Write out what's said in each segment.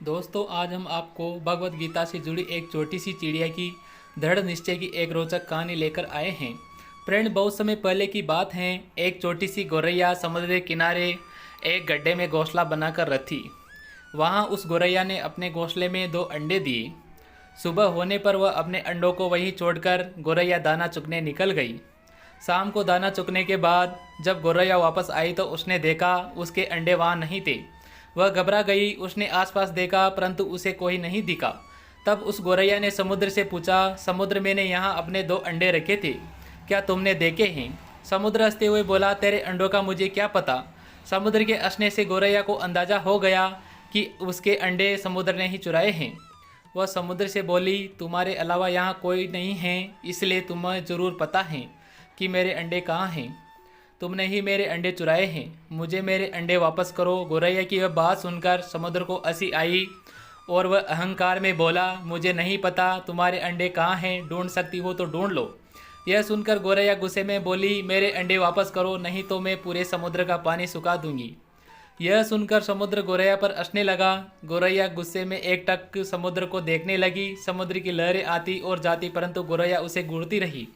दोस्तों, आज हम आपको भगवत गीता से जुड़ी एक छोटी सी चिड़िया की दृढ़ निश्चय की एक रोचक कहानी लेकर आए हैं। फ्रेंड, बहुत समय पहले की बात है। एक छोटी सी गौरैया समुद्र के किनारे एक गड्ढे में घोंसला बनाकर रखी। वहाँ उस गौरैया ने अपने घोंसले में 2 अंडे दिए। सुबह होने पर वह अपने अंडों को वहीं छोड़कर गौरैया दाना चुगने निकल गई। शाम को दाना चुगने के बाद जब गौरैया वापस आई तो उसने देखा उसके अंडे वहाँ नहीं थे। वह घबरा गई। उसने आसपास देखा परंतु उसे कोई नहीं दिखा। तब उस गौरैया ने समुद्र से पूछा, समुद्र, मैंने यहाँ अपने 2 अंडे रखे थे, क्या तुमने देखे हैं? समुद्र हंसते हुए बोला, तेरे अंडों का मुझे क्या पता। समुद्र के हंसने से गौरैया को अंदाज़ा हो गया कि उसके अंडे समुद्र ने ही चुराए हैं। वह समुद्र से बोली, तुम्हारे अलावा यहाँ कोई नहीं है, इसलिए तुम्हें ज़रूर पता है कि मेरे अंडे कहाँ हैं। तुमने ही मेरे अंडे चुराए हैं, मुझे मेरे अंडे वापस करो। गौरैया की वह बात सुनकर समुद्र को हंसी आई और वह अहंकार में बोला, मुझे नहीं पता तुम्हारे अंडे कहाँ हैं, ढूंढ सकती हो तो ढूंढ लो। यह सुनकर गौरैया गुस्से में बोली, मेरे अंडे वापस करो, नहीं तो मैं पूरे समुद्र का पानी सुखा दूंगी। यह सुनकर समुद्र गौरैया पर हंसने लगा। गौरैया गुस्से में एकटक समुद्र को देखने लगी। समुद्र की लहरें आती और जाती परंतु गौरैया उसे घूरती रही।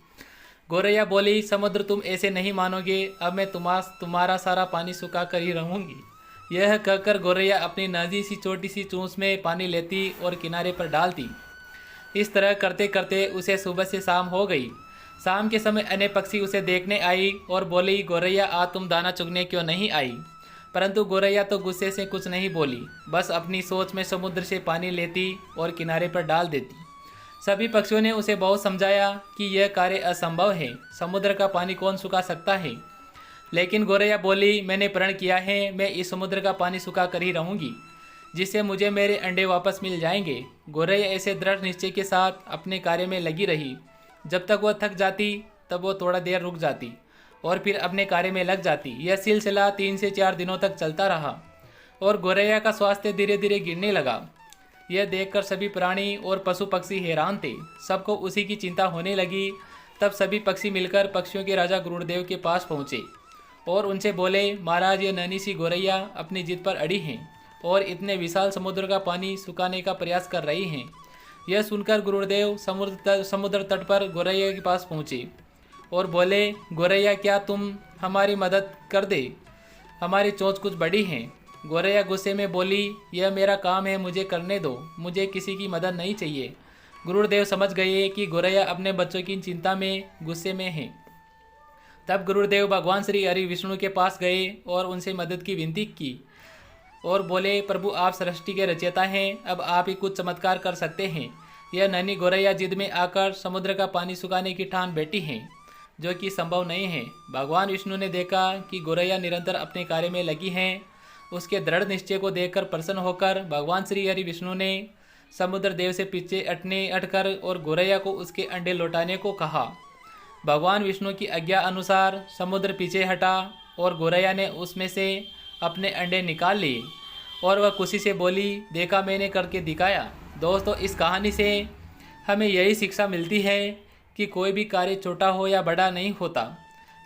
गौरैया बोली, समुद्र, तुम ऐसे नहीं मानोगे, अब मैं तुम्हारा सारा पानी सुखा कर ही रहूँगी। यह कहकर गौरैया अपनी नदी सी छोटी सी चूंच में पानी लेती और किनारे पर डालती। इस तरह करते करते उसे सुबह से शाम हो गई। शाम के समय अन्य पक्षी उसे देखने आई और बोली, गौरैया, आज तुम दाना चुगने क्यों नहीं आई? परंतु गौरैया तो गुस्से से कुछ नहीं बोली, बस अपनी सोच में समुद्र से पानी लेती और किनारे पर डाल देती। सभी पक्षियों ने उसे बहुत समझाया कि यह कार्य असंभव है, समुद्र का पानी कौन सुखा सकता है। लेकिन गौरैया बोली, मैंने प्रण किया है, मैं इस समुद्र का पानी सुखा कर ही रहूँगी, जिससे मुझे मेरे अंडे वापस मिल जाएंगे। गौरैया ऐसे दृढ़ निश्चय के साथ अपने कार्य में लगी रही। जब तक वह थक जाती तब वो थोड़ा देर रुक जाती और फिर अपने कार्य में लग जाती। यह सिलसिला 3 से 4 दिनों तक चलता रहा और गौरैया का स्वास्थ्य धीरे धीरे गिरने लगा। यह देखकर सभी प्राणी और पशु पक्षी हैरान थे। सबको उसी की चिंता होने लगी। तब सभी पक्षी मिलकर पक्षियों के राजा गरुड़देव के पास पहुँचे और उनसे बोले, महाराज, ये नन्ही सी गौरैया अपनी जिद पर अड़ी हैं और इतने विशाल समुद्र का पानी सुखाने का प्रयास कर रही हैं। यह सुनकर गुरुदेव समुद्र तट पर गौरैया के पास पहुँचे और बोले, गौरैया, क्या तुम हमारी मदद कर दे, हमारी चोंच कुछ बड़ी है। गौरैया गुस्से में बोली, यह मेरा काम है, मुझे करने दो, मुझे किसी की मदद नहीं चाहिए। गुरुदेव समझ गए कि गौरैया अपने बच्चों की चिंता में गुस्से में है। तब गुरुदेव भगवान श्री हरि विष्णु के पास गए और उनसे मदद की विनती की और बोले, प्रभु, आप सृष्टि के रचयिता हैं, अब आप ही कुछ चमत्कार कर सकते हैं। यह नन्ही गौरैया जिद में आकर समुद्र का पानी सुखाने की ठान बैठी हैं, जो कि संभव नहीं है। भगवान विष्णु ने देखा कि गौरैया निरंतर अपने कार्य में लगी हैं। उसके दृढ़ निश्चय को देखकर प्रसन्न होकर भगवान श्री हरि विष्णु ने समुद्र देव से पीछे हटकर और गौरैया को उसके अंडे लौटाने को कहा। भगवान विष्णु की आज्ञा अनुसार समुद्र पीछे हटा और गौरैया ने उसमें से अपने अंडे निकाल लिए और वह खुशी से बोली, देखा, मैंने करके दिखाया। दोस्तों, इस कहानी से हमें यही शिक्षा मिलती है कि कोई भी कार्य छोटा हो या बड़ा नहीं होता।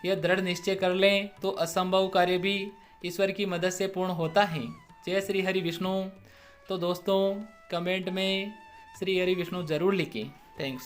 यह दृढ़ निश्चय कर लें तो असंभव कार्य भी ईश्वर की मदद से पूर्ण होता है। जय श्री हरि विष्णु। तो दोस्तों, कमेंट में श्री हरि विष्णु ज़रूर लिखें। थैंक्स।